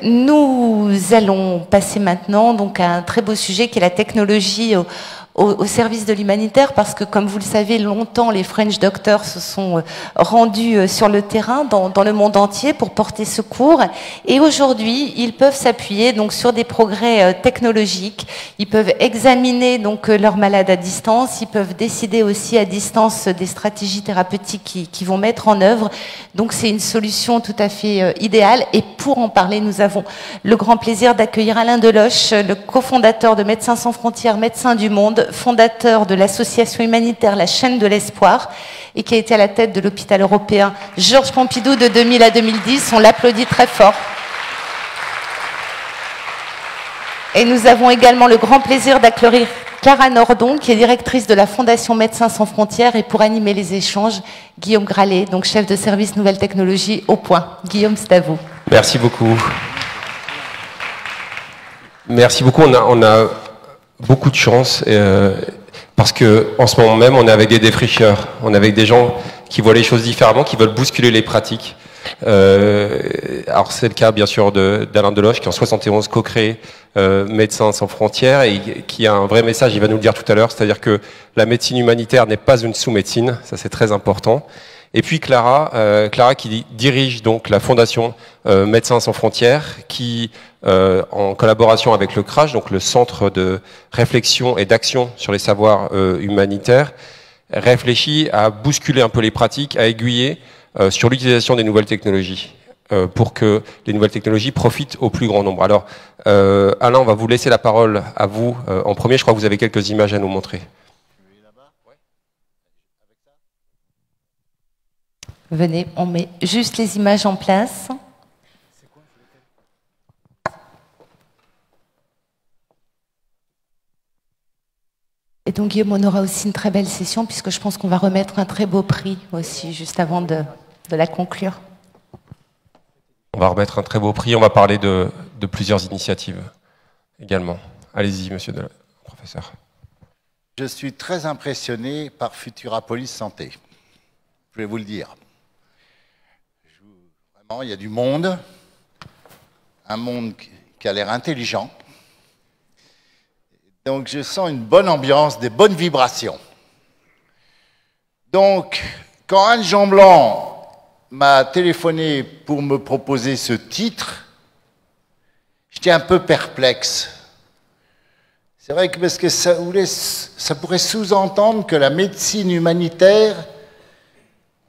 Nous allons passer maintenant donc, à un très beau sujet qui est la technologie au service de l'humanitaire, parce que, comme vous le savez, longtemps, les French Doctors se sont rendus sur le terrain dans le monde entier pour porter secours. Et aujourd'hui, ils peuvent s'appuyer donc sur des progrès technologiques. Ils peuvent examiner donc leurs malades à distance. Ils peuvent décider aussi à distance des stratégies thérapeutiques qu'ils vont mettre en œuvre. Donc, c'est une solution tout à fait idéale. Et pour en parler, nous avons le grand plaisir d'accueillir Alain Deloche, le cofondateur de Médecins sans frontières, Médecins du monde, fondateur de l'association humanitaire La Chaîne de l'Espoir, et qui a été à la tête de l'hôpital européen Georges Pompidou de 2000 à 2010. On l'applaudit très fort. Et nous avons également le grand plaisir d'accueillir Clara Nordon, qui est directrice de la Fondation Médecins sans frontières, et pour animer les échanges, Guillaume Gralet, donc chef de service Nouvelles Technologies au Point. Guillaume, c'est à vous. Merci beaucoup. Merci beaucoup. On a beaucoup de chance parce que en ce moment même, on est avec des défricheurs. On est avec des gens qui voient les choses différemment, qui veulent bousculer les pratiques. Alors c'est le cas bien sûr d'Alain Deloche, qui en 71 co-créé Médecins sans frontières, et qui a un vrai message, il va nous le dire tout à l'heure, c'est-à-dire que la médecine humanitaire n'est pas une sous-médecine, ça c'est très important. Et puis Clara qui dirige donc la fondation Médecins sans frontières, qui en collaboration avec le CRASH, donc le Centre de réflexion et d'action sur les savoirs humanitaires, réfléchit à bousculer un peu les pratiques, à aiguiller sur l'utilisation des nouvelles technologies, pour que les nouvelles technologies profitent au plus grand nombre. Alors, Alain, on va vous laisser la parole à vous en premier. Je crois que vous avez quelques images à nous montrer. Venez, on met juste les images en place. Et donc, Guillaume, on aura aussi une très belle session, puisque je pense qu'on va remettre un très beau prix aussi, juste avant de la conclure. On va remettre un très beau prix, on va parler de plusieurs initiatives également. Allez-y, monsieur le professeur. Je suis très impressionné par Futurapolis Santé. Je vais vous le dire. Vraiment, il y a du monde, un monde qui a l'air intelligent. Donc je sens une bonne ambiance, des bonnes vibrations. Donc, quand Anne Jean-Blanc m'a téléphoné pour me proposer ce titre, j'étais un peu perplexe. C'est vrai que parce que ça pourrait sous-entendre que la médecine humanitaire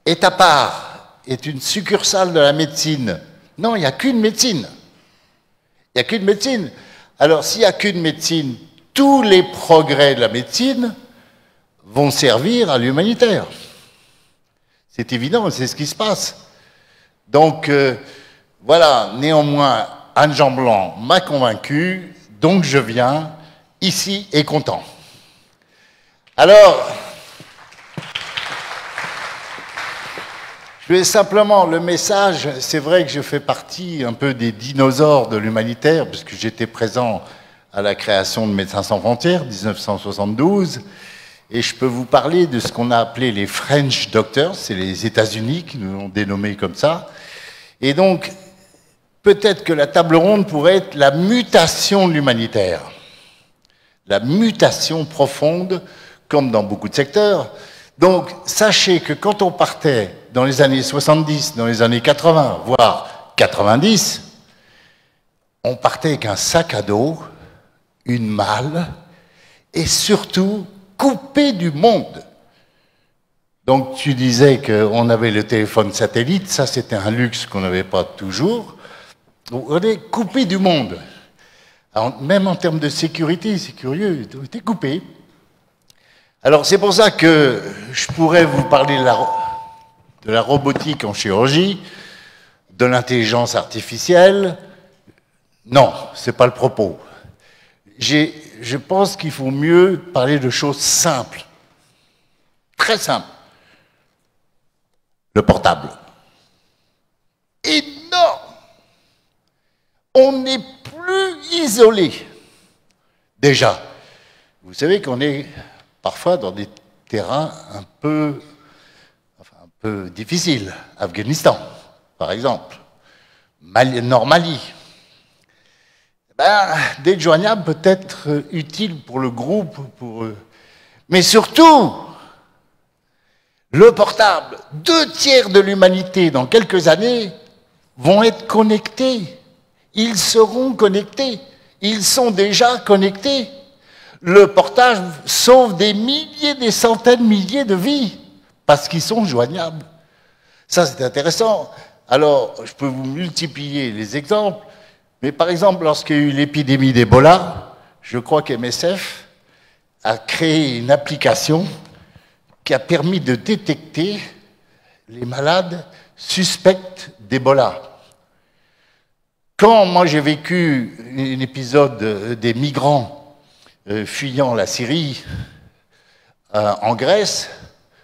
est à part, est une succursale de la médecine. Non, il n'y a qu'une médecine. Il n'y a qu'une médecine. Alors, s'il n'y a qu'une médecine, tous les progrès de la médecine vont servir à l'humanitaire. C'est évident, c'est ce qui se passe. Donc, voilà, néanmoins, Anne Jean-Blanc m'a convaincu, donc je viens ici et content. Alors, je vais simplement, le message, c'est vrai que je fais partie un peu des dinosaures de l'humanitaire, puisque j'étais présent à la création de Médecins sans frontières, 1972, et je peux vous parler de ce qu'on a appelé les French Doctors, c'est les États-Unis qui nous l'ont dénommé comme ça. Et donc, peut-être que la table ronde pourrait être la mutation de l'humanitaire, la mutation profonde, comme dans beaucoup de secteurs. Donc, sachez que quand on partait dans les années 70, dans les années 80, voire 90, on partait avec un sac à dos, une malle, et surtout coupé du monde. Donc tu disais qu'on avait le téléphone satellite, ça c'était un luxe qu'on n'avait pas toujours. Donc, on est coupé du monde. Alors, même en termes de sécurité, c'est curieux, on était coupé. Alors c'est pour ça que je pourrais vous parler de la robotique en chirurgie, de l'intelligence artificielle. Non, c'est pas le propos. Je pense qu'il faut mieux parler de choses simples, très simples. Le portable. Énorme. On n'est plus isolé. Déjà, vous savez qu'on est parfois dans des terrains un peu difficiles. Afghanistan, par exemple. Nord Mali. d'être joignable peut être utile pour le groupe, mais surtout, le portable, 2/3 de l'humanité dans quelques années vont être connectés. Ils seront connectés. Ils sont déjà connectés. Le portable sauve des milliers, des centaines de milliers de vies parce qu'ils sont joignables. Ça, c'est intéressant. Alors, je peux vous multiplier les exemples, mais par exemple, lorsqu'il y a eu l'épidémie d'Ebola, je crois qu'MSF a créé une application qui a permis de détecter les malades suspects d'Ebola. Quand moi j'ai vécu un épisode des migrants fuyant la Syrie en Grèce,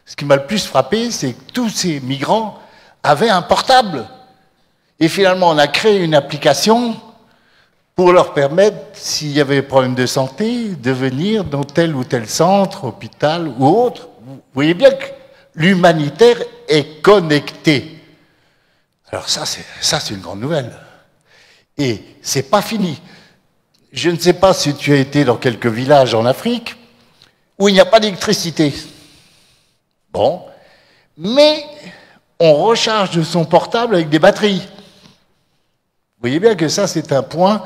ce qui m'a le plus frappé, c'est que tous ces migrants avaient un portable. Et finalement, on a créé une application pour leur permettre, s'il y avait des problèmes de santé, de venir dans tel ou tel centre, hôpital ou autre. Vous voyez bien que l'humanitaire est connecté. Alors ça, c'est une grande nouvelle. Et c'est pas fini. Je ne sais pas si tu as été dans quelques villages en Afrique où il n'y a pas d'électricité. Bon, mais on recharge de son portable avec des batteries. Vous voyez bien que ça, c'est un point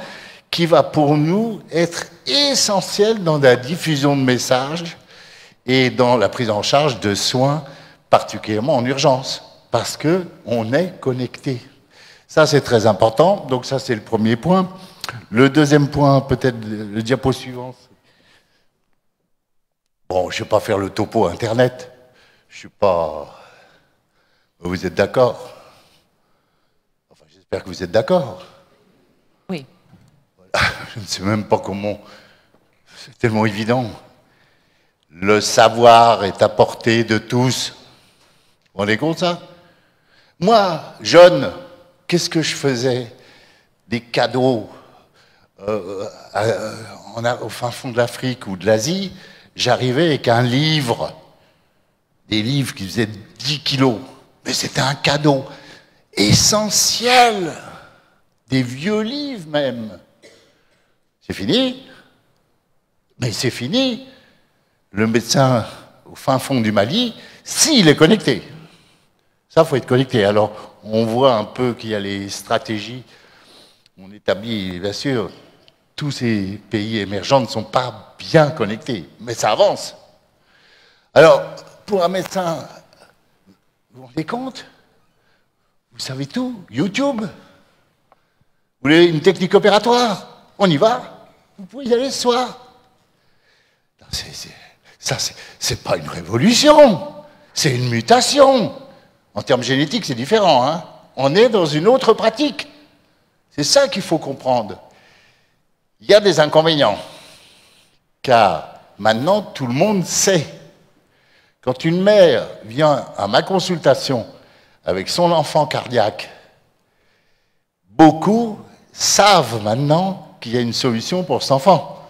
qui va pour nous être essentiel dans la diffusion de messages et dans la prise en charge de soins, particulièrement en urgence, parce qu'on est connecté. Ça, c'est très important. Donc ça, c'est le premier point. Le deuxième point, peut-être le diapo suivant. Bon, je ne vais pas faire le topo Internet. Je ne suis pas... Vous êtes d'accord? Enfin, j'espère que vous êtes d'accord. Oui. Voilà. Je ne sais même pas comment... C'est tellement évident. Le savoir est à portée de tous. Vous vous rendez compte, ça? Moi, jeune... Qu'est-ce que je faisais? Des cadeaux au fin fond de l'Afrique ou de l'Asie, j'arrivais avec un livre, des livres qui faisaient 10 kilos, mais c'était un cadeau essentiel, des vieux livres même. C'est fini? Mais c'est fini. Le médecin au fin fond du Mali, s'il est connecté, ça, il faut être connecté. Alors, on voit un peu qu'il y a les stratégies. On établit, bien sûr, tous ces pays émergents ne sont pas bien connectés, mais ça avance. Alors, pour un médecin, vous vous rendez compte? Vous savez tout? YouTube? Vous voulez une technique opératoire? On y va? Vous pouvez y aller ce soir. Ça, c'est pas une révolution, c'est une mutation. En termes génétiques, c'est différent, hein. On est dans une autre pratique. C'est ça qu'il faut comprendre. Il y a des inconvénients, car maintenant, tout le monde sait. Quand une mère vient à ma consultation avec son enfant cardiaque, beaucoup savent maintenant qu'il y a une solution pour cet enfant.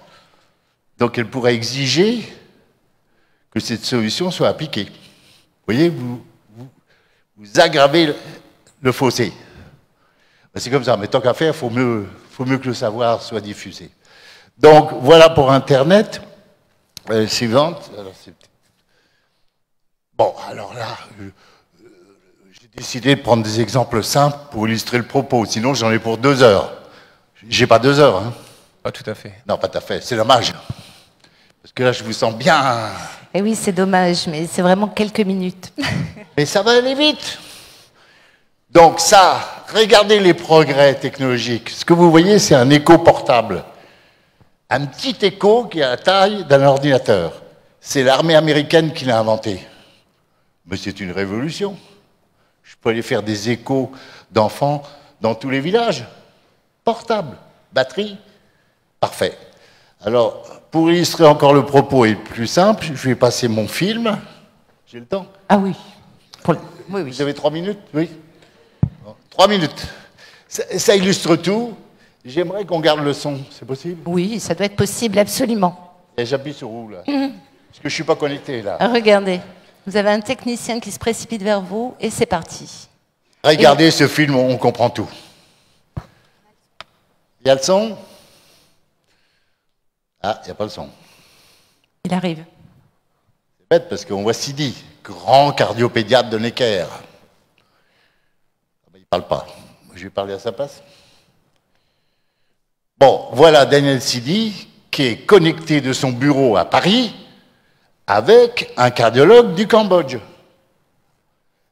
Donc, elle pourrait exiger que cette solution soit appliquée. Vous voyez, vous aggravez le fossé. C'est comme ça, mais tant qu'à faire, il faut mieux que le savoir soit diffusé. Donc, voilà pour Internet. Suivante. Bon, alors là, j'ai décidé de prendre des exemples simples pour illustrer le propos, sinon j'en ai pour 2 heures. J'ai pas 2 heures, hein. Pas tout à fait. Non, pas tout à fait, c'est dommage. Parce que là, je vous sens bien... Et oui, c'est dommage, mais c'est vraiment quelques minutes. Mais ça va aller vite. Donc ça, regardez les progrès technologiques. Ce que vous voyez, c'est un écho portable. Un petit écho qui a la taille d'un ordinateur. C'est l'armée américaine qui l'a inventé. Mais c'est une révolution. Je peux aller faire des échos d'enfants dans tous les villages. Portable, batterie, parfait. Alors, pour illustrer encore le propos et plus simple, je vais passer mon film. J'ai le temps? Ah oui. Oui, oui. Vous avez 3 minutes? Oui. 3 minutes. Ça illustre tout. J'aimerais qu'on garde le son. C'est possible? Oui, ça doit être possible, absolument. Et j'appuie sur où, là? Parce que je ne suis pas connecté, là. Regardez, vous avez un technicien qui se précipite vers vous et c'est parti. Regardez ce film, on comprend tout. Il y a le son? Ah, il n'y a pas le son. Il arrive. C'est bête parce qu'on voit Sidi, grand cardiopédiatre de Necker. Ah ben, il ne parle pas. Je vais parler à sa place. Bon, voilà Daniel Sidi qui est connecté de son bureau à Paris avec un cardiologue du Cambodge.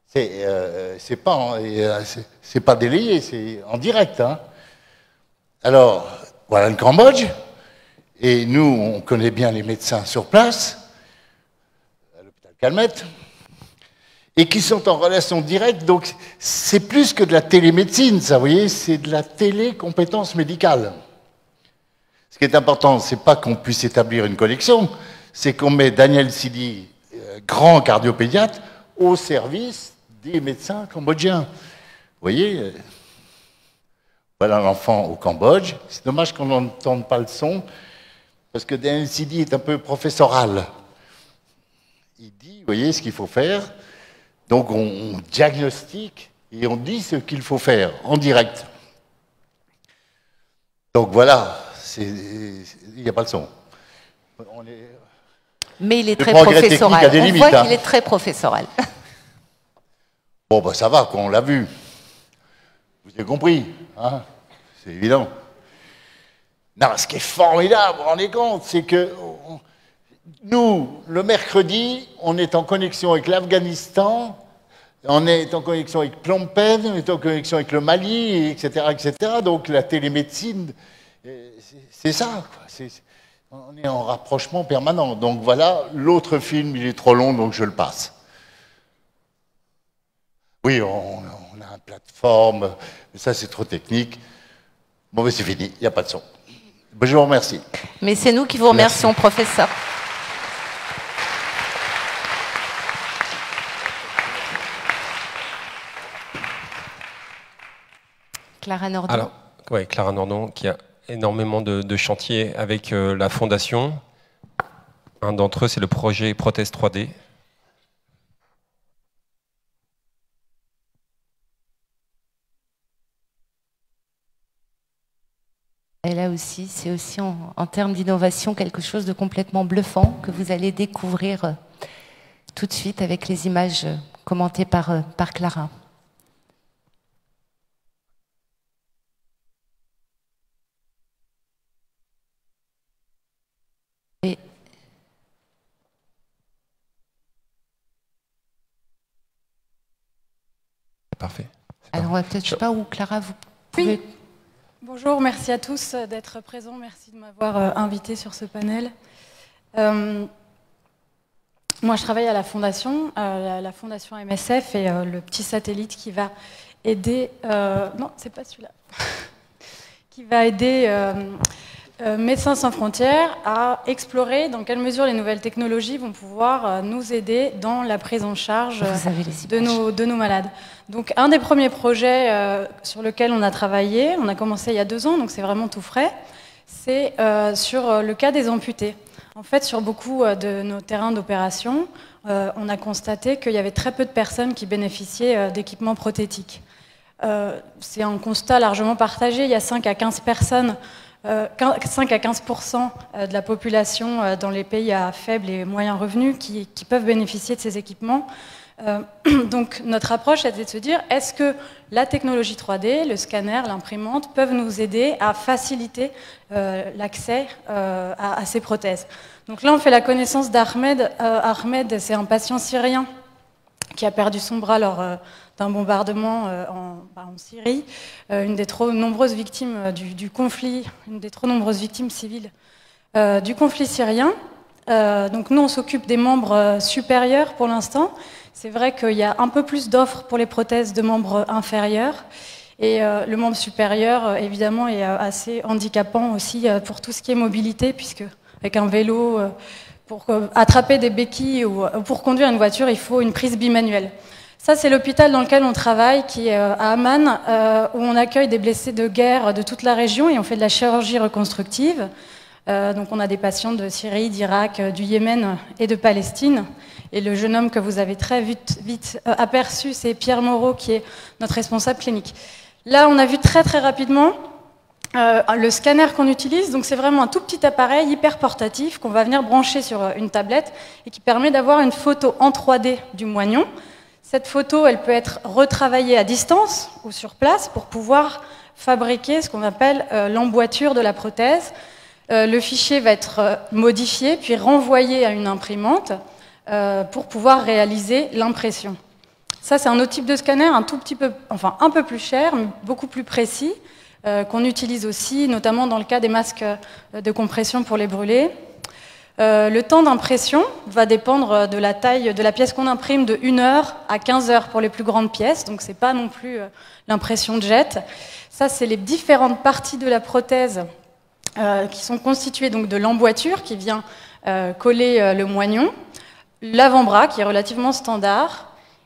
C'est pas délayé, c'est en direct. Hein. Alors, voilà le Cambodge. Et nous, on connaît bien les médecins sur place, à l'hôpital Calmette, et qui sont en relation directe. Donc, c'est plus que de la télémédecine, ça, vous voyez, c'est de la télécompétence médicale. Ce qui est important, c'est pas qu'on puisse établir une connexion, c'est qu'on met Daniel Sidi, grand cardiopédiatre, au service des médecins cambodgiens. Vous voyez, voilà l'enfant au Cambodge. C'est dommage qu'on n'entende pas le son, parce que Daniel Sidi est un peu professoral. Il dit, vous voyez, ce qu'il faut faire. Donc on diagnostique et on dit ce qu'il faut faire en direct. Donc voilà, il n'y a pas le son. Mais il est très professoral. On voit qu'il est très professoral. Bon, ben ça va, quoi, on l'a vu. Vous avez compris, hein? C'est évident. Non, ce qui est formidable, vous vous rendez compte, c'est que nous, le mercredi, on est en connexion avec l'Afghanistan, on est en connexion avec Phnom Penh, on est en connexion avec le Mali, etc., etc. Donc la télémédecine, c'est ça, quoi. On est en rapprochement permanent. Donc voilà, l'autre film, il est trop long, donc je le passe. Oui, on a une plateforme, mais ça c'est trop technique. Bon, mais c'est fini, il n'y a pas de son. Ben, je vous remercie. Mais c'est nous qui vous remercions, professeur. Clara Nordon. Alors, ouais, Clara Nordon, qui a énormément de chantiers avec la Fondation. Un d'entre eux, c'est le projet Prothèse 3D. Et là aussi, c'est aussi en termes d'innovation quelque chose de complètement bluffant que vous allez découvrir tout de suite avec les images commentées par Clara. Et Parfait. alors, peut-être, je ne sais pas où, Clara, vous pouvez... Oui. Bonjour, merci à tous d'être présents. Merci de m'avoir invité sur ce panel. Moi, je travaille à la Fondation MSF et le petit satellite qui va aider... non, c'est pas celui-là. Qui va aider Médecins sans frontières à explorer dans quelle mesure les nouvelles technologies vont pouvoir nous aider dans la prise en charge de nos malades. Donc un des premiers projets sur lequel on a travaillé, on a commencé il y a 2 ans, donc c'est vraiment tout frais, c'est sur le cas des amputés. En fait, sur beaucoup de nos terrains d'opération, on a constaté qu'il y avait très peu de personnes qui bénéficiaient d'équipements prothétiques. C'est un constat largement partagé, il y a 5 à 15 personnes 5 à 15% de la population dans les pays à faible et moyen revenu qui peuvent bénéficier de ces équipements. Donc notre approche était de se dire, est-ce que la technologie 3D, le scanner, l'imprimante peuvent nous aider à faciliter l'accès à ces prothèses. Donc là on fait la connaissance d'Ahmed. Ahmed, c'est un patient syrien qui a perdu son bras lors d'un bombardement en Syrie, une des trop nombreuses victimes du conflit, une des trop nombreuses victimes civiles du conflit syrien. Donc nous, on s'occupe des membres supérieurs pour l'instant. C'est vrai qu'il y a un peu plus d'offres pour les prothèses de membres inférieurs. Et le membre supérieur, évidemment, est assez handicapant aussi pour tout ce qui est mobilité, puisque avec un vélo, pour attraper des béquilles ou pour conduire une voiture, il faut une prise bimanuelle. Ça, c'est l'hôpital dans lequel on travaille, qui est à Amman, où on accueille des blessés de guerre de toute la région et on fait de la chirurgie reconstructive. Donc on a des patients de Syrie, d'Irak, du Yémen et de Palestine. Et le jeune homme que vous avez très vite aperçu, c'est Pierre Moreau, qui est notre responsable clinique. Là, on a vu très très rapidement Le scanner qu'on utilise, donc c'est vraiment un tout petit appareil hyper portatif qu'on va venir brancher sur une tablette et qui permet d'avoir une photo en 3D du moignon. Cette photo, elle peut être retravaillée à distance ou sur place pour pouvoir fabriquer ce qu'on appelle l'emboîture de la prothèse. Le fichier va être modifié puis renvoyé à une imprimante pour pouvoir réaliser l'impression. Ça, c'est un autre type de scanner, un peu plus cher, mais beaucoup plus précis, qu'on utilise aussi, notamment dans le cas des masques de compression pour les brûlés. Le temps d'impression va dépendre de la taille de la pièce qu'on imprime, de 1 heure à 15 heures pour les plus grandes pièces, donc ce n'est pas non plus l'impression de jet. Ça, c'est les différentes parties de la prothèse qui sont constituées donc, de l'emboîture qui vient coller le moignon, l'avant-bras qui est relativement standard,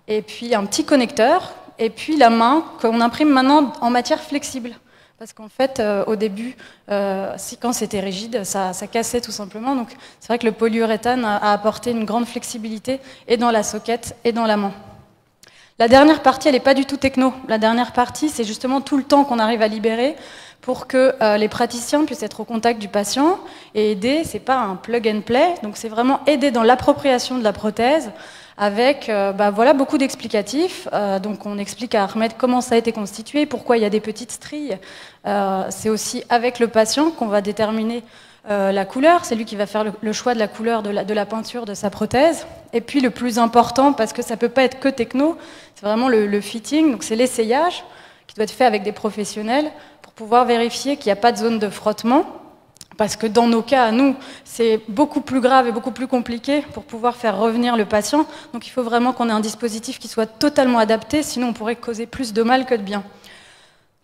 et puis un petit connecteur, et puis la main qu'on imprime maintenant en matière flexible. Parce qu'en fait, au début, quand c'était rigide, ça cassait tout simplement. Donc c'est vrai que le polyuréthane a apporté une grande flexibilité et dans la soquette et dans la main. La dernière partie, elle n'est pas du tout techno. La dernière partie, c'est justement tout le temps qu'on arrive à libérer pour que les praticiens puissent être au contact du patient et aider. Ce n'est pas un plug and play, donc c'est vraiment aider dans l'appropriation de la prothèse avec voilà, beaucoup d'explicatifs. Donc on explique à Ahmed comment ça a été constitué, pourquoi il y a des petites stries. C'est aussi avec le patient qu'on va déterminer la couleur. C'est lui qui va faire le choix de la couleur de la peinture de sa prothèse. Et puis le plus important, parce que ça ne peut pas être que techno, c'est vraiment le fitting, donc c'est l'essayage qui doit être fait avec des professionnels pour pouvoir vérifier qu'il n'y a pas de zone de frottement. Parce que dans nos cas, à nous, c'est beaucoup plus grave et beaucoup plus compliqué pour pouvoir faire revenir le patient. Donc il faut vraiment qu'on ait un dispositif qui soit totalement adapté, sinon on pourrait causer plus de mal que de bien.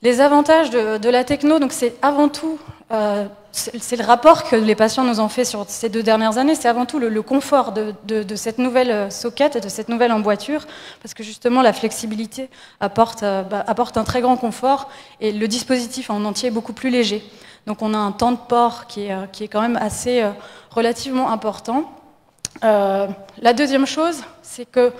Les avantages de la techno, donc c'est avant tout, c'est le rapport que les patients nous ont fait sur ces 2 dernières années, c'est avant tout le confort de cette nouvelle socket et de cette nouvelle emboîture, parce que justement la flexibilité apporte un très grand confort et le dispositif en entier est beaucoup plus léger. Donc on a un temps de port qui est quand même assez relativement important. La deuxième chose, c'est que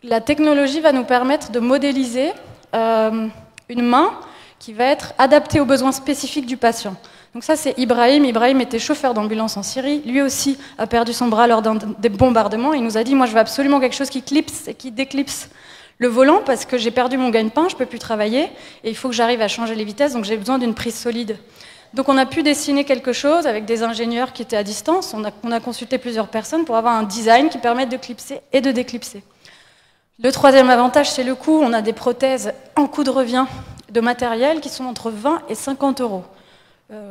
la technologie va nous permettre de modéliser une main qui va être adaptée aux besoins spécifiques du patient. Donc ça, c'est Ibrahim. Ibrahim était chauffeur d'ambulance en Syrie. Lui aussi a perdu son bras lors des bombardements. Il nous a dit, moi, je veux absolument quelque chose qui clipse et qui déclipse le volant parce que j'ai perdu mon gagne-pain, je ne peux plus travailler et il faut que j'arrive à changer les vitesses, donc j'ai besoin d'une prise solide. Donc on a pu dessiner quelque chose avec des ingénieurs qui étaient à distance. On a consulté plusieurs personnes pour avoir un design qui permette de clipser et de déclipser. Le troisième avantage, c'est le coût. On a des prothèses en coût de revient de matériel qui sont entre 20 et 50 euros,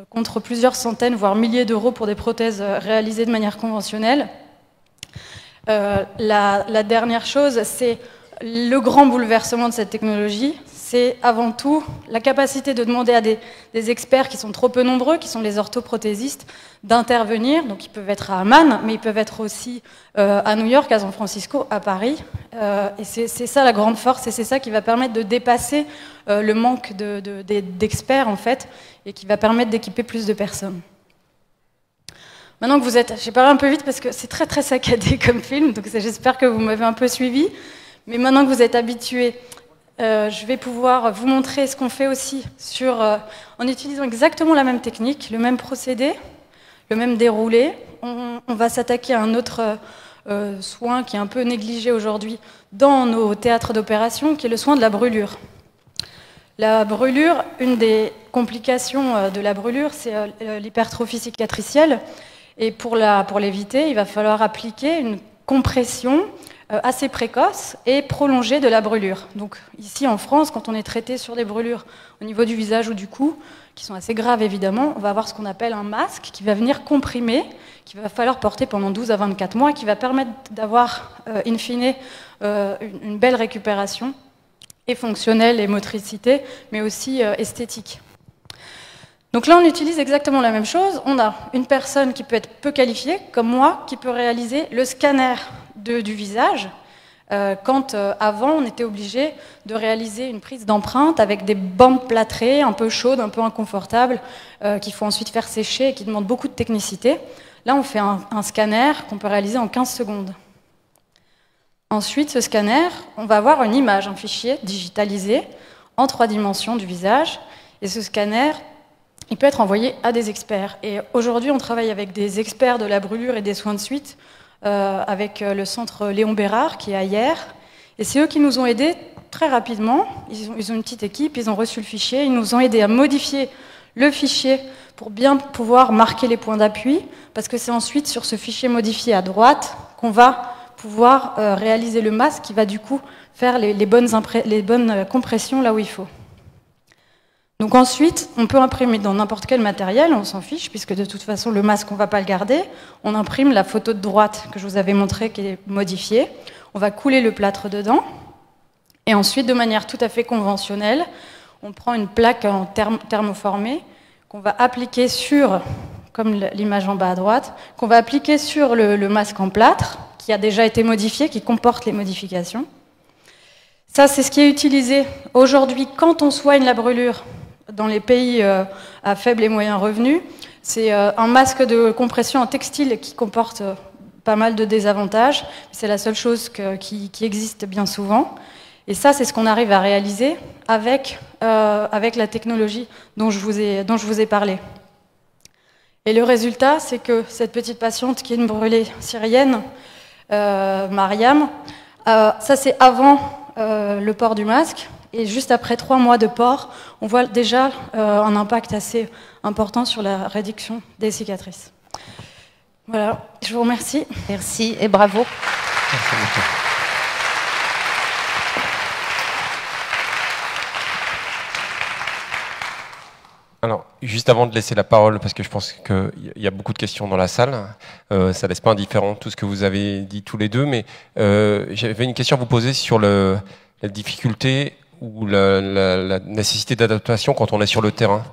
contre plusieurs centaines, voire milliers d'euros pour des prothèses réalisées de manière conventionnelle. La dernière chose, c'est le grand bouleversement de cette technologie. C'est avant tout la capacité de demander à des experts qui sont trop peu nombreux, qui sont les orthoprothésistes, d'intervenir. Donc ils peuvent être à Amman, mais ils peuvent être aussi à New York, à San Francisco, à Paris. Et c'est ça la grande force, et c'est ça qui va permettre de dépasser le manque d'experts, en fait, et qui va permettre d'équiper plus de personnes. Maintenant que vous êtes... J'ai parlé un peu vite parce que c'est très très saccadé comme film, donc j'espère que vous m'avez un peu suivi. Mais maintenant que vous êtes habitués, je vais pouvoir vous montrer ce qu'on fait aussi en utilisant exactement la même technique, le même procédé, le même déroulé. On va s'attaquer à un autre soin qui est un peu négligé aujourd'hui dans nos théâtres d'opération, qui est le soin de la brûlure. La brûlure, une des complications de la brûlure, c'est l'hypertrophie cicatricielle. Et pour l'éviter, il va falloir appliquer une compression assez précoce et prolongée de la brûlure. Donc ici en France, quand on est traité sur des brûlures au niveau du visage ou du cou, qui sont assez graves évidemment, on va avoir ce qu'on appelle un masque qui va venir comprimer, qu'il va falloir porter pendant 12 à 24 mois et qui va permettre d'avoir, in fine, une belle récupération, et fonctionnelle et motricité, mais aussi esthétique. Donc là, on utilise exactement la même chose. On a une personne qui peut être peu qualifiée, comme moi, qui peut réaliser le scanner du visage, quand avant, on était obligé de réaliser une prise d'empreinte avec des bandes plâtrées, un peu chaudes, un peu inconfortables, qu'il faut ensuite faire sécher et qui demandent beaucoup de technicité. Là, on fait un scanner qu'on peut réaliser en 15 secondes. Ensuite, ce scanner, on va avoir une image, un fichier digitalisé en 3 dimensions du visage. Et ce scanner il peut être envoyé à des experts. Et aujourd'hui, on travaille avec des experts de la brûlure et des soins de suite, avec le centre Léon Bérard, qui est à Hyères. Et c'est eux qui nous ont aidés très rapidement. Ils ont une petite équipe, ils ont reçu le fichier, ils nous ont aidés à modifier le fichier pour bien pouvoir marquer les points d'appui, parce que c'est ensuite sur ce fichier modifié à droite qu'on va pouvoir réaliser le masque qui va du coup faire les bonnes compressions là où il faut. Donc ensuite, on peut imprimer dans n'importe quel matériel, on s'en fiche, puisque de toute façon, le masque, on ne va pas le garder. On imprime la photo de droite que je vous avais montrée, qui est modifiée. On va couler le plâtre dedans. Et ensuite, de manière tout à fait conventionnelle, on prend une plaque en thermoformée qu'on va appliquer sur, comme l'image en bas à droite, qu'on va appliquer sur le masque en plâtre, qui a déjà été modifié, qui comporte les modifications. Ça, c'est ce qui est utilisé aujourd'hui quand on soigne la brûlure dans les pays à faible et moyen revenu. C'est un masque de compression en textile qui comporte pas mal de désavantages. C'est la seule chose qui existe bien souvent. Et ça, c'est ce qu'on arrive à réaliser avec la technologie dont je vous ai parlé. Et le résultat, c'est que cette petite patiente qui est une brûlée syrienne, Mariam, ça c'est avant le port du masque. Et juste après 3 mois de port, on voit déjà un impact assez important sur la réduction des cicatrices. Voilà, je vous remercie. Merci et bravo. Merci beaucoup. Alors, juste avant de laisser la parole, parce que je pense qu'il y a beaucoup de questions dans la salle, ça laisse pas indifférent tout ce que vous avez dit tous les deux, mais j'avais une question à vous poser sur la difficulté ou la nécessité d'adaptation quand on est sur le terrain.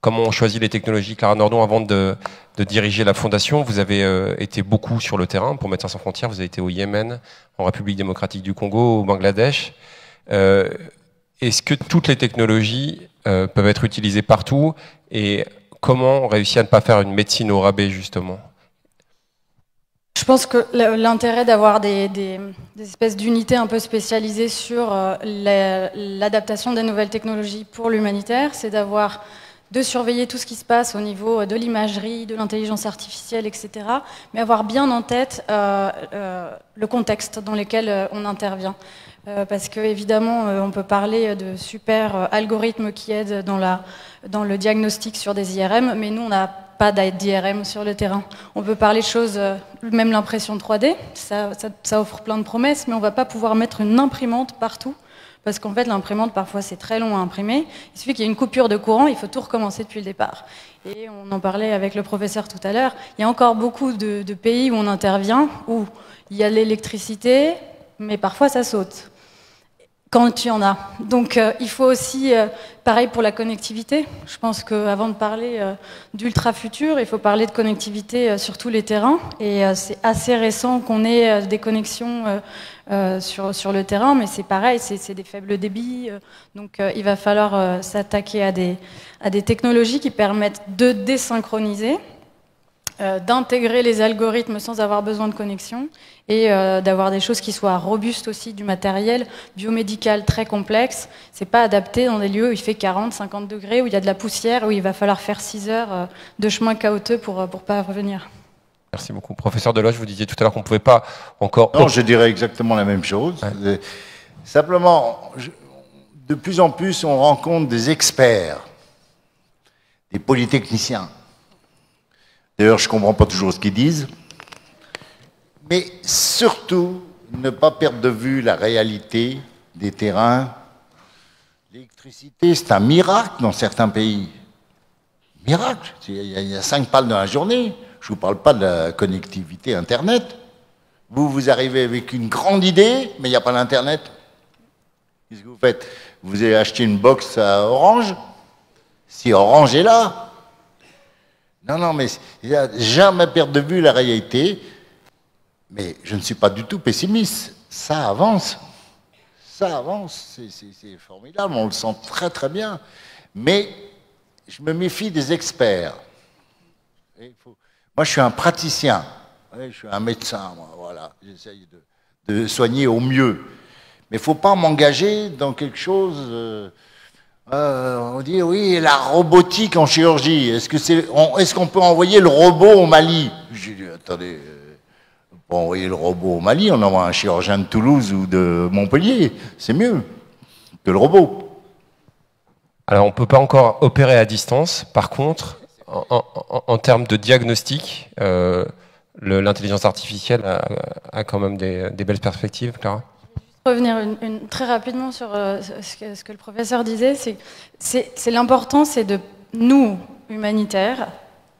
Comment on choisit les technologies? Clara Nordon, avant de diriger la fondation, vous avez été beaucoup sur le terrain pour Médecins sans frontières, vous avez été au Yémen, en République démocratique du Congo, au Bangladesh. Est-ce que toutes les technologies peuvent être utilisées partout? Et comment on réussit à ne pas faire une médecine au rabais, justement? Je pense que l'intérêt d'avoir des espèces d'unités un peu spécialisées sur l'adaptation des nouvelles technologies pour l'humanitaire, c'est de surveiller tout ce qui se passe au niveau de l'imagerie, de l'intelligence artificielle, etc., mais avoir bien en tête le contexte dans lequel on intervient. Parce qu'évidemment, on peut parler de super algorithmes qui aident dans le diagnostic sur des IRM, mais nous, on n'a pas d'IRM sur le terrain. On peut parler de choses, même l'impression 3D, ça offre plein de promesses, mais on ne va pas pouvoir mettre une imprimante partout, parce qu'en fait, l'imprimante, parfois, c'est très long à imprimer. Il suffit qu'il y ait une coupure de courant, il faut tout recommencer depuis le départ. Et on en parlait avec le professeur tout à l'heure, il y a encore beaucoup de pays où on intervient, où il y a l'électricité, mais parfois ça saute. Quand il y en a. Donc il faut aussi, pareil pour la connectivité, je pense qu'avant de parler d'ultra-futur, il faut parler de connectivité sur tous les terrains, et c'est assez récent qu'on ait des connexions sur le terrain, mais c'est pareil, c'est des faibles débits, donc il va falloir s'attaquer à des technologies qui permettent de désynchroniser, d'intégrer les algorithmes sans avoir besoin de connexion, et d'avoir des choses qui soient robustes aussi, du matériel biomédical très complexe. C'est pas adapté dans des lieux où il fait 40, 50 degrés, où il y a de la poussière, où il va falloir faire 6 heures de chemin chaotique pour pas revenir. Merci beaucoup. Professeur Deloche, vous disiez tout à l'heure qu'on ne pouvait pas encore... Non, je dirais exactement la même chose. Ouais. Simplement, de plus en plus, on rencontre des experts, des polytechniciens. D'ailleurs, je ne comprends pas toujours ce qu'ils disent. Mais surtout, ne pas perdre de vue la réalité des terrains. L'électricité, c'est un miracle dans certains pays. Miracle. Il y a 5 pales dans la journée. Je ne vous parle pas de la connectivité Internet. Vous arrivez avec une grande idée, mais il n'y a pas d'Internet. Qu'est-ce que vous faites? Vous avez acheté une box à Orange? Si Orange est là. Non, mais il n'y a jamais perdre de vue la réalité. Mais je ne suis pas du tout pessimiste. Ça avance. Ça avance. C'est formidable. On le sent très, très bien. Mais je me méfie des experts. Moi, je suis un praticien. Je suis un médecin. Moi, voilà. J'essaye de soigner au mieux. Mais il ne faut pas m'engager dans quelque chose On dit oui, la robotique en chirurgie. Est-ce qu'on peut envoyer le robot au Mali? J'ai dit attendez, pour envoyer le robot au Mali, on envoie un chirurgien de Toulouse ou de Montpellier. C'est mieux que le robot. Alors on ne peut pas encore opérer à distance. Par contre, en termes de diagnostic, l'intelligence artificielle a quand même des belles perspectives, Clara. Revenir très rapidement sur ce que le professeur disait, c'est l'important, c'est de nous, humanitaires,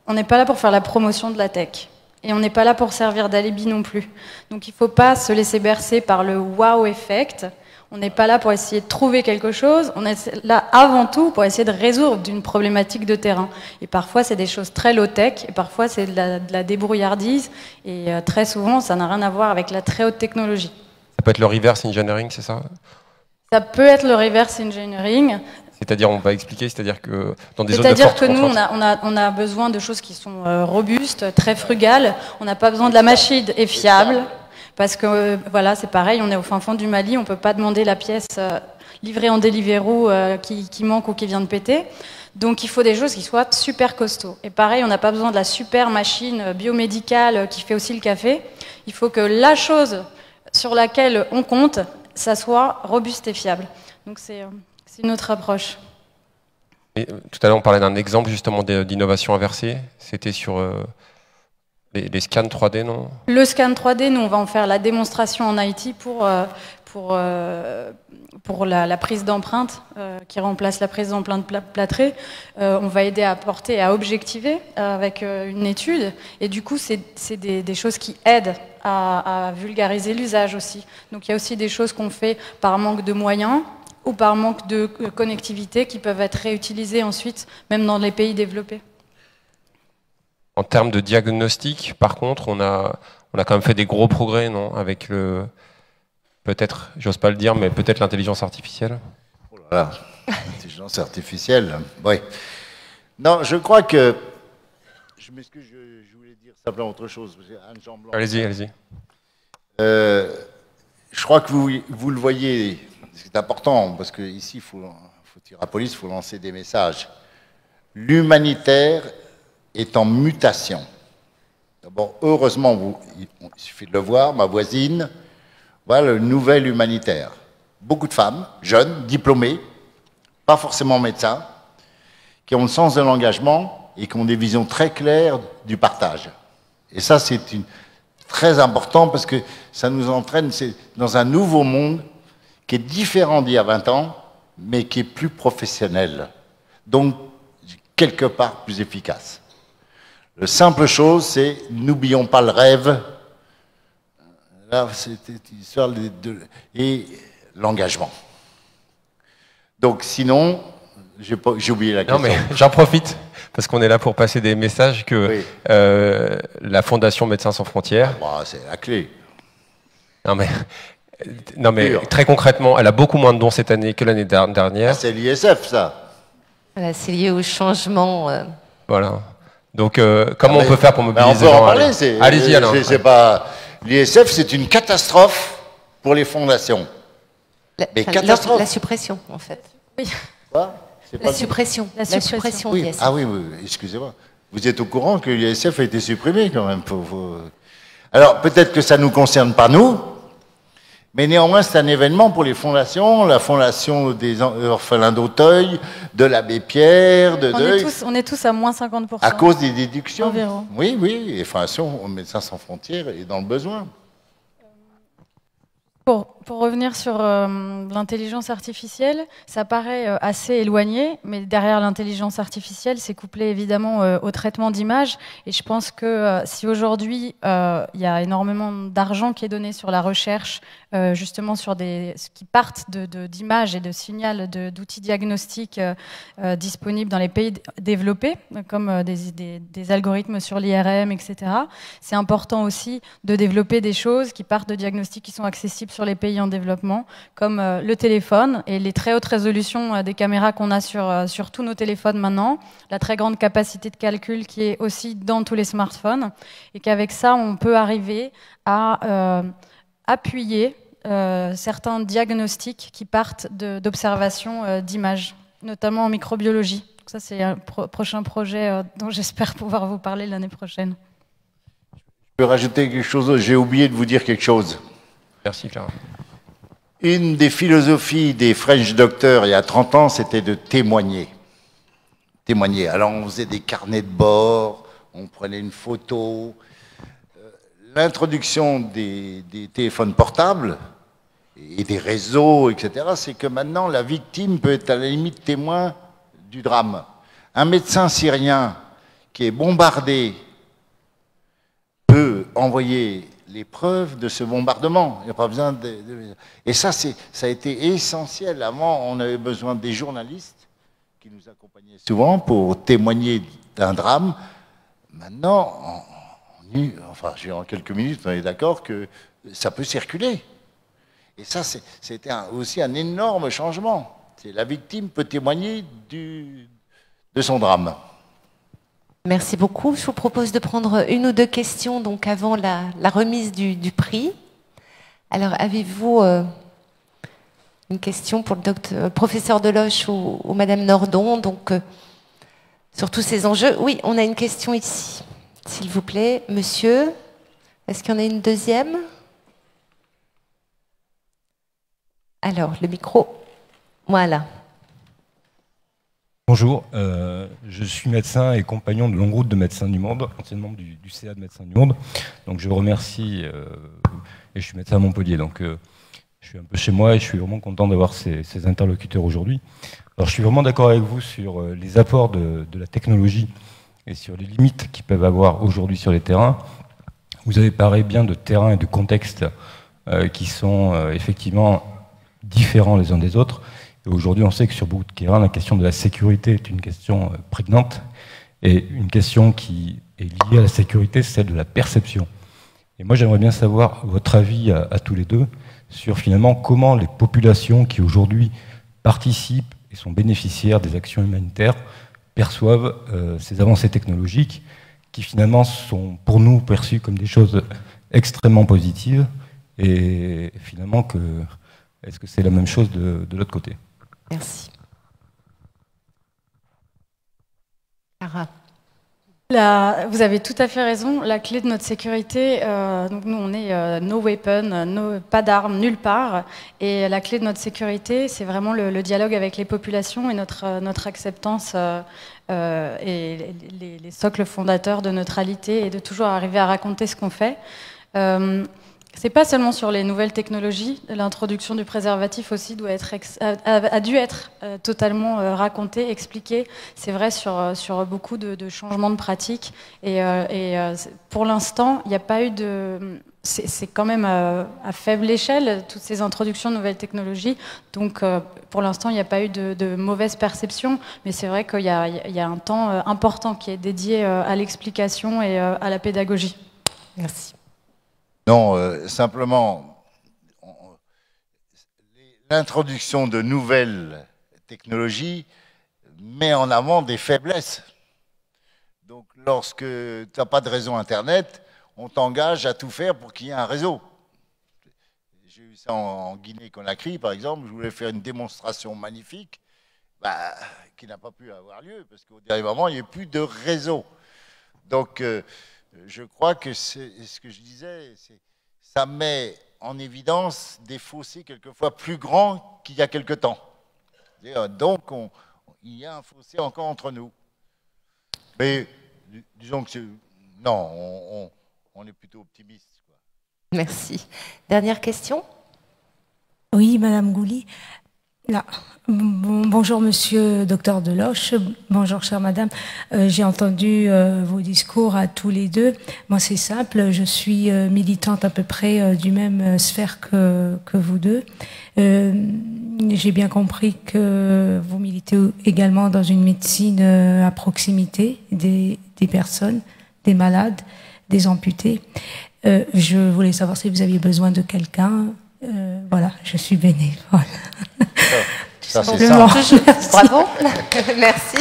on n'est pas là pour faire la promotion de la tech. Et on n'est pas là pour servir d'alibi non plus. Donc il ne faut pas se laisser bercer par le wow effect. On n'est pas là pour essayer de trouver quelque chose. On est là avant tout pour essayer de résoudre une problématique de terrain. Et parfois c'est des choses très low-tech, et parfois c'est de la débrouillardise. Et très souvent ça n'a rien à voir avec la très haute technologie. Ça peut être le reverse engineering, c'est ça? Ça peut être le reverse engineering. C'est-à-dire, on va expliquer, c'est-à-dire que dans des zones de C'est-à-dire forte que nous, contrainte- on a besoin de choses qui sont robustes, très frugales. On n'a pas besoin de la machine et fiable, parce que voilà, c'est pareil, on est au fin fond du Mali, on peut pas demander la pièce livrée en Deliveroo qui manque ou qui vient de péter. Donc il faut des choses qui soient super costauds. Et pareil, on n'a pas besoin de la super machine biomédicale qui fait aussi le café. Il faut que la chose sur laquelle on compte, ça soit robuste et fiable. Donc c'est une autre approche. Et, tout à l'heure, on parlait d'un exemple justement d'innovation inversée. C'était sur les scans 3D, non? Le scan 3D, nous, on va en faire la démonstration en IT pour la prise d'empreinte qui remplace la prise d'empreinte plâtrée. On va aider à porter, à objectiver avec une étude. Et du coup, c'est des choses qui aident à vulgariser l'usage aussi. Donc il y a aussi des choses qu'on fait par manque de moyens ou par manque de connectivité qui peuvent être réutilisées ensuite, même dans les pays développés. En termes de diagnostic, par contre, on a quand même fait des gros progrès, non? Avec peut-être, j'ose pas le dire, mais peut-être l'intelligence artificielle. Oh là là, l'intelligence artificielle, oui. Non, je crois que... Je m'excuse, je voulais dire simplement autre chose. Anne Jean Blanc. Allez-y, allez-y. Je crois que vous le voyez, c'est important, parce qu'ici, il faut tirer à la police, il faut lancer des messages. L'humanitaire est en mutation. D'abord, heureusement, il suffit de le voir, ma voisine, voilà le nouvel humanitaire. Beaucoup de femmes, jeunes, diplômées, pas forcément médecins, qui ont le sens de l'engagement et qui ont des visions très claires du partage. Et ça, c'est très important parce que ça nous entraîne dans un nouveau monde qui est différent d'il y a 20 ans, mais qui est plus professionnel. Donc, quelque part, plus efficace. La simple chose, c'est n'oublions pas le rêve. Là, c'était l'histoire et l'engagement. Donc, sinon, j'ai oublié la question. Non, mais j'en profite, parce qu'on est là pour passer des messages que oui. La Fondation Médecins Sans Frontières... Bah, c'est la clé. Non, mais très concrètement, elle a beaucoup moins de dons cette année que l'année dernière. Ah, c'est l'ISF, ça. Voilà, c'est lié au changement. Voilà. Donc, comment on peut faire pour mobiliser les gens? On peut en parler. Allez-y, alors. L'ISF, c'est une catastrophe pour les fondations. La suppression, en fait. Oui. Quoi? La suppression. La suppression oui. d'ISF. Ah oui, excusez-moi. Vous êtes au courant que l'ISF a été supprimé, quand même. Alors, peut-être que ça ne nous concerne pas, nous, mais néanmoins, c'est un événement pour les fondations, la fondation des orphelins d'Auteuil, de l'abbé Pierre, de Deuil. On est tous à moins 50%. À cause des déductions. Environ. Oui, et la Fondation Médecins Sans Frontières est dans le besoin. Pour revenir sur l'intelligence artificielle, ça paraît assez éloigné, mais derrière l'intelligence artificielle, c'est couplé évidemment au traitement d'images. Et je pense que si aujourd'hui, il y a énormément d'argent qui est donné sur la recherche, justement sur qui partent d'images et de signaux d'outils diagnostiques disponibles dans les pays développés, comme des algorithmes sur l'IRM, etc. C'est important aussi de développer des choses qui partent de diagnostics qui sont accessibles sur les pays en développement, comme le téléphone et les très hautes résolutions des caméras qu'on a sur tous nos téléphones maintenant, la très grande capacité de calcul qui est aussi dans tous les smartphones, et qu'avec ça, on peut arriver à appuyer certains diagnostics qui partent d'observations d'images. notamment en microbiologie. Donc ça, c'est un prochain projet dont j'espère pouvoir vous parler l'année prochaine. Je peux rajouter quelque chose, j'ai oublié de vous dire quelque chose. Merci Clara. Une des philosophies des French Doctors il y a 30 ans, c'était de témoigner. Témoigner. Alors on faisait des carnets de bord, on prenait une photo. L'introduction des téléphones portables et des réseaux, etc., c'est que maintenant la victime peut être à la limite témoin du drame. Un médecin syrien qui est bombardé peut envoyer les preuves de ce bombardement. Il n'y a pas besoin Et ça a été essentiel. Avant, on avait besoin des journalistes qui nous accompagnaient souvent pour témoigner d'un drame. Maintenant, en quelques minutes, on est d'accord que ça peut circuler. Et ça, c'était aussi un énorme changement. La victime peut témoigner de son drame. Merci beaucoup. Je vous propose de prendre une ou deux questions donc avant la remise du prix. Alors, avez-vous une question pour le professeur Deloche ou Madame Nordon donc, sur tous ces enjeux? Oui, on a une question ici. S'il vous plaît, monsieur. Est-ce qu'il y en a une deuxième? Alors, le micro. Voilà. Bonjour, je suis médecin et compagnon de longue route de Médecins du Monde, ancien membre du CA de Médecins du Monde. Donc je vous remercie, et je suis médecin à Montpellier, donc je suis un peu chez moi et je suis vraiment content d'avoir ces interlocuteurs aujourd'hui. Alors je suis vraiment d'accord avec vous sur les apports de la technologie et sur les limites qu'ils peuvent avoir aujourd'hui sur les terrains. Vous avez parlé bien de terrain et de contexte qui sont effectivement différents les uns des autres. Et aujourd'hui, on sait que sur beaucoup de terrains, la question de la sécurité est une question prégnante. Et une question qui est liée à la sécurité, c'est celle de la perception. Et moi, j'aimerais bien savoir votre avis à tous les deux sur finalement comment les populations qui aujourd'hui participent et sont bénéficiaires des actions humanitaires perçoivent ces avancées technologiques qui finalement sont pour nous perçues comme des choses extrêmement positives. Et finalement, est-ce que c'est la même chose de l'autre côté? Merci. Clara. Vous avez tout à fait raison. La clé de notre sécurité, donc nous on est no weapon, pas d'armes nulle part. Et la clé de notre sécurité, c'est vraiment le dialogue avec les populations et notre acceptance et les socles fondateurs de neutralité et de toujours arriver à raconter ce qu'on fait. C'est pas seulement sur les nouvelles technologies, l'introduction du préservatif aussi a dû être totalement racontée, expliquée. C'est vrai sur beaucoup de changements de pratiques. Et pour l'instant, il n'y a pas eu de... C'est quand même à faible échelle, toutes ces introductions de nouvelles technologies. Donc, pour l'instant, il n'y a pas eu de mauvaise perception. Mais c'est vrai qu'il y a un temps important qui est dédié à l'explication et à la pédagogie. Merci. Non, simplement, l'introduction de nouvelles technologies met en avant des faiblesses. Donc, lorsque tu n'as pas de réseau Internet, on t'engage à tout faire pour qu'il y ait un réseau. J'ai eu ça en Guinée-Conakry, par exemple. Je voulais faire une démonstration magnifique qui n'a pas pu avoir lieu, parce qu'au dernier moment, il n'y a plus de réseau. Donc, je crois que c'est ce que je disais, ça met en évidence des fossés quelquefois plus grands qu'il y a quelque temps. Donc, il y a un fossé encore entre nous. Mais disons que non, on est plutôt optimiste. Quoi. Merci. Dernière question? Oui, Madame Gouli. Là. Bonjour Monsieur Docteur Deloche, bonjour chère Madame. J'ai entendu vos discours à tous les deux. Moi c'est simple, je suis militante à peu près du même sphère que vous deux. J'ai bien compris que vous militez également dans une médecine à proximité des personnes, des malades, des amputés. Je voulais savoir si vous aviez besoin de quelqu'un. Voilà, je suis bénévole. Ça, c'est ça. Bravo. Merci.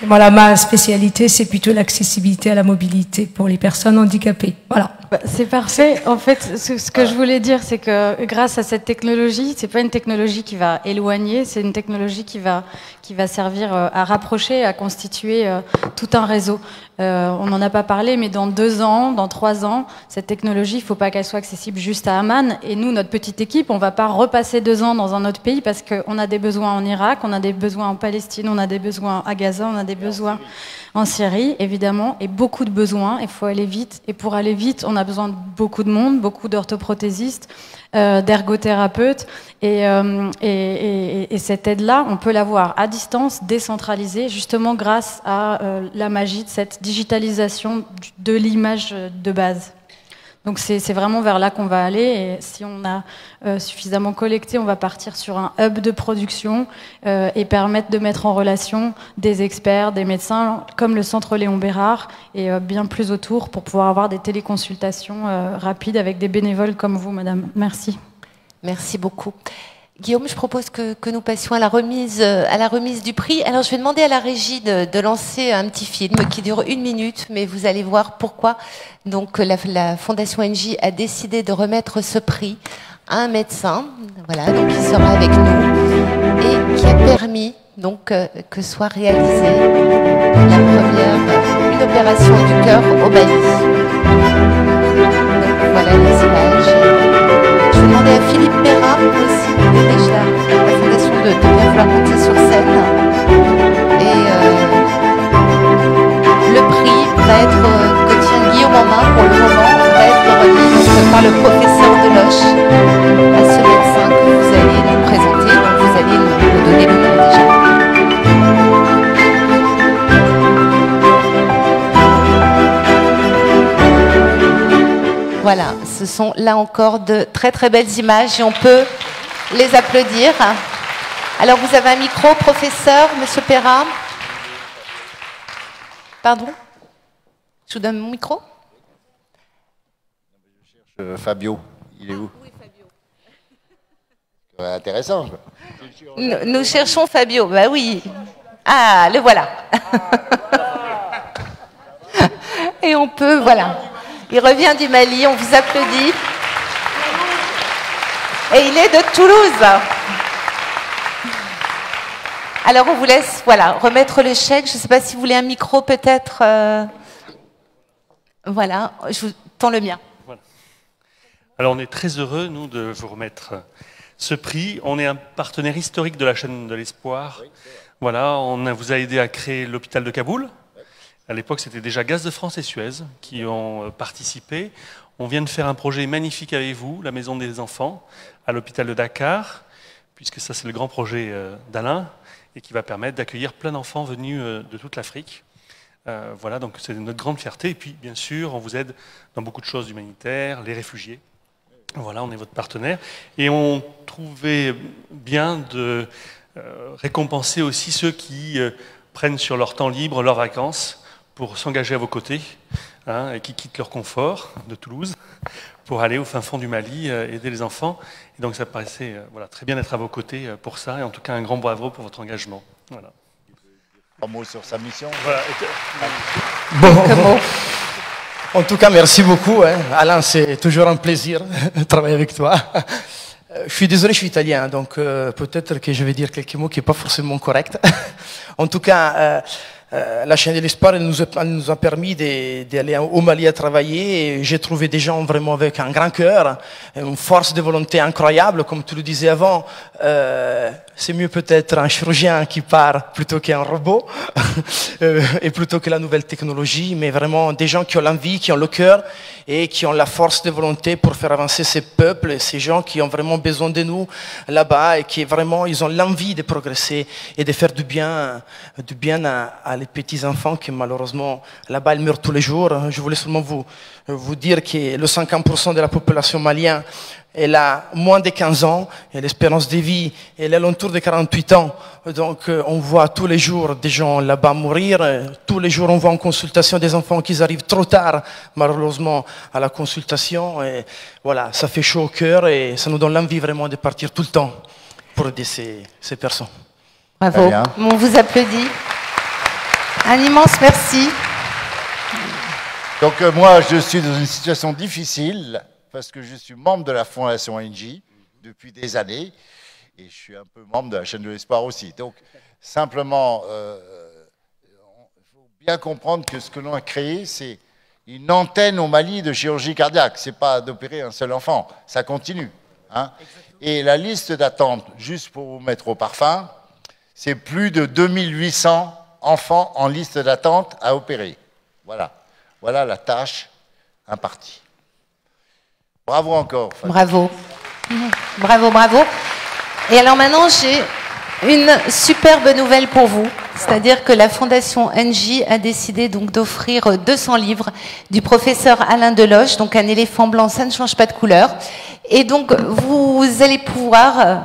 Voilà, ma spécialité, c'est plutôt l'accessibilité à la mobilité pour les personnes handicapées. Voilà. C'est parfait. En fait, ce que je voulais dire, c'est que grâce à cette technologie, c'est pas une technologie qui va éloigner, c'est une technologie qui va servir à rapprocher, à constituer tout un réseau. On n'en a pas parlé, mais dans 2 ans, dans 3 ans, cette technologie, il ne faut pas qu'elle soit accessible juste à Amman. Et nous, notre petite équipe, on ne va pas repasser 2 ans dans un autre pays parce qu'on a des besoins en Irak, on a des besoins en Palestine, on a des besoins à Gaza, on a des besoins en Syrie, évidemment, et beaucoup de besoins. Il faut aller vite. Et pour aller vite, on a besoin de beaucoup de monde, beaucoup d'orthoprothésistes, d'ergothérapeutes. Et cette aide-là, on peut l'avoir à distance, décentralisée, justement grâce à la magie de cette digitalisation de l'image de base. Donc c'est vraiment vers là qu'on va aller, et si on a suffisamment collecté, on va partir sur un hub de production et permettre de mettre en relation des experts, des médecins, comme le Centre Léon Bérard, et bien plus autour, pour pouvoir avoir des téléconsultations rapides avec des bénévoles comme vous, madame. Merci. Merci beaucoup. Guillaume, je propose que nous passions à la remise du prix. Alors, je vais demander à la régie de lancer un petit film qui dure 1 minute, mais vous allez voir pourquoi. Donc, la Fondation NJ a décidé de remettre ce prix à un médecin, voilà, donc qui sera avec nous et qui a permis donc que soit réalisée une opération du cœur au Mali. Donc, voilà les images. Je vais demander à Philippe Perra aussi, déjà, la fondation de bien vouloir monter sur scène. Et le prix va être, que tient Guillaume en main pour le moment, va être remis par le professeur Deloche à ce médecin que vous allez nous présenter. Donc vous allez nous donner le nom déjà. Voilà, ce sont là encore de très très belles images et on peut les applaudir. Alors vous avez un micro, professeur, monsieur Perra. Pardon? Je vous donne mon micro. Je cherche Fabio, il est où? Oui, Fabio. Intéressant. Nous cherchons Fabio, bah oui. Ah, le voilà. Et on peut, voilà. Il revient du Mali, on vous applaudit. Et il est de Toulouse. Alors on vous laisse, voilà, remettre le chèque. Je ne sais pas si vous voulez un micro peut-être. Voilà, je vous tends le mien. Voilà. Alors on est très heureux, nous, de vous remettre ce prix. On est un partenaire historique de la chaîne de l'Espoir. Voilà, on vous a aidé à créer l'hôpital de Kaboul. À l'époque, c'était déjà Gaz de France et Suez qui ont participé. On vient de faire un projet magnifique avec vous, la Maison des Enfants, à l'hôpital de Dakar, puisque ça, c'est le grand projet d'Alain, et qui va permettre d'accueillir plein d'enfants venus de toute l'Afrique. Voilà, donc c'est notre grande fierté. Et puis, bien sûr, on vous aide dans beaucoup de choses humanitaires, les réfugiés. Voilà, on est votre partenaire. Et on trouvait bien de récompenser aussi ceux qui prennent sur leur temps libre, leurs vacances, pour s'engager à vos côtés, hein, et qui quittent leur confort de Toulouse pour aller au fin fond du Mali aider les enfants. Et donc ça paraissait voilà, très bien d'être à vos côtés pour ça, et en tout cas un grand bravo pour votre engagement. Voilà. Un mot sur sa mission. Voilà. Bon, en tout cas, merci beaucoup. Hein. Alain, c'est toujours un plaisir de travailler avec toi. Je suis désolé, je suis italien, donc peut-être que je vais dire quelques mots qui ne sont pas forcément corrects. En tout cas, la chaîne de l'Espoir nous a permis d'aller au Mali à travailler, et j'ai trouvé des gens vraiment avec un grand cœur, une force de volonté incroyable, comme tu le disais avant. C'est mieux peut-être un chirurgien qui part plutôt qu'un robot, et plutôt que la nouvelle technologie, mais vraiment des gens qui ont l'envie, qui ont le cœur et qui ont la force de volonté pour faire avancer ces peuples, ces gens qui ont vraiment besoin de nous là-bas, et qui vraiment, ils ont l'envie de progresser et de faire du bien à les petits enfants qui malheureusement là-bas ils meurent tous les jours. Je voulais seulement vous dire que le 50% de la population malienne, elle a moins de 15 ans, et l'espérance de vie elle est à l'entour de 48 ans. Donc on voit tous les jours des gens là-bas mourir. Tous les jours on voit en consultation des enfants qui arrivent trop tard, malheureusement, à la consultation. Et voilà, ça fait chaud au cœur et ça nous donne l'envie vraiment de partir tout le temps pour aider ces personnes. Bravo, on vous applaudit. Un immense merci. Donc moi, je suis dans une situation difficile parce que je suis membre de la Fondation NJ depuis des années et je suis un peu membre de la chaîne de l'espoir aussi. Donc simplement, il faut bien comprendre que ce que l'on a créé, c'est une antenne au Mali de chirurgie cardiaque. Ce n'est pas d'opérer un seul enfant, ça continue. Hein. Et la liste d'attente, juste pour vous mettre au parfum, c'est plus de 2800 enfants en liste d'attente à opérer. Voilà. Voilà la tâche impartie. Bravo encore. Fatima. Bravo. Bravo, bravo. Et alors maintenant, j'ai une superbe nouvelle pour vous. C'est-à-dire que la Fondation NJ a décidé donc d'offrir 200 livres du professeur Alain Deloche, donc un éléphant blanc, ça ne change pas de couleur. Et donc, vous allez pouvoir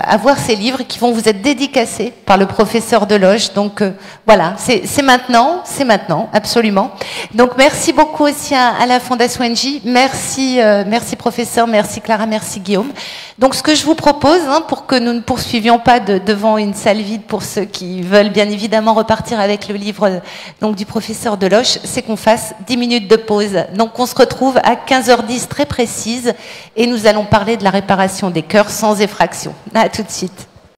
avoir ces livres qui vont vous être dédicacés par le professeur Deloche. Donc, voilà, c'est maintenant, absolument. Donc, merci beaucoup aussi à la Fondation NJ. Merci, merci professeur, merci Clara, merci Guillaume. Donc, ce que je vous propose, hein, pour que nous ne poursuivions pas devant une salle vide pour ceux qui veulent bien évidemment repartir avec le livre donc, du professeur Deloche, c'est qu'on fasse 10 minutes de pause. Donc, on se retrouve à 15h10 très précise. Et nous allons parler de la réparation des cœurs sans effraction. À tout de suite.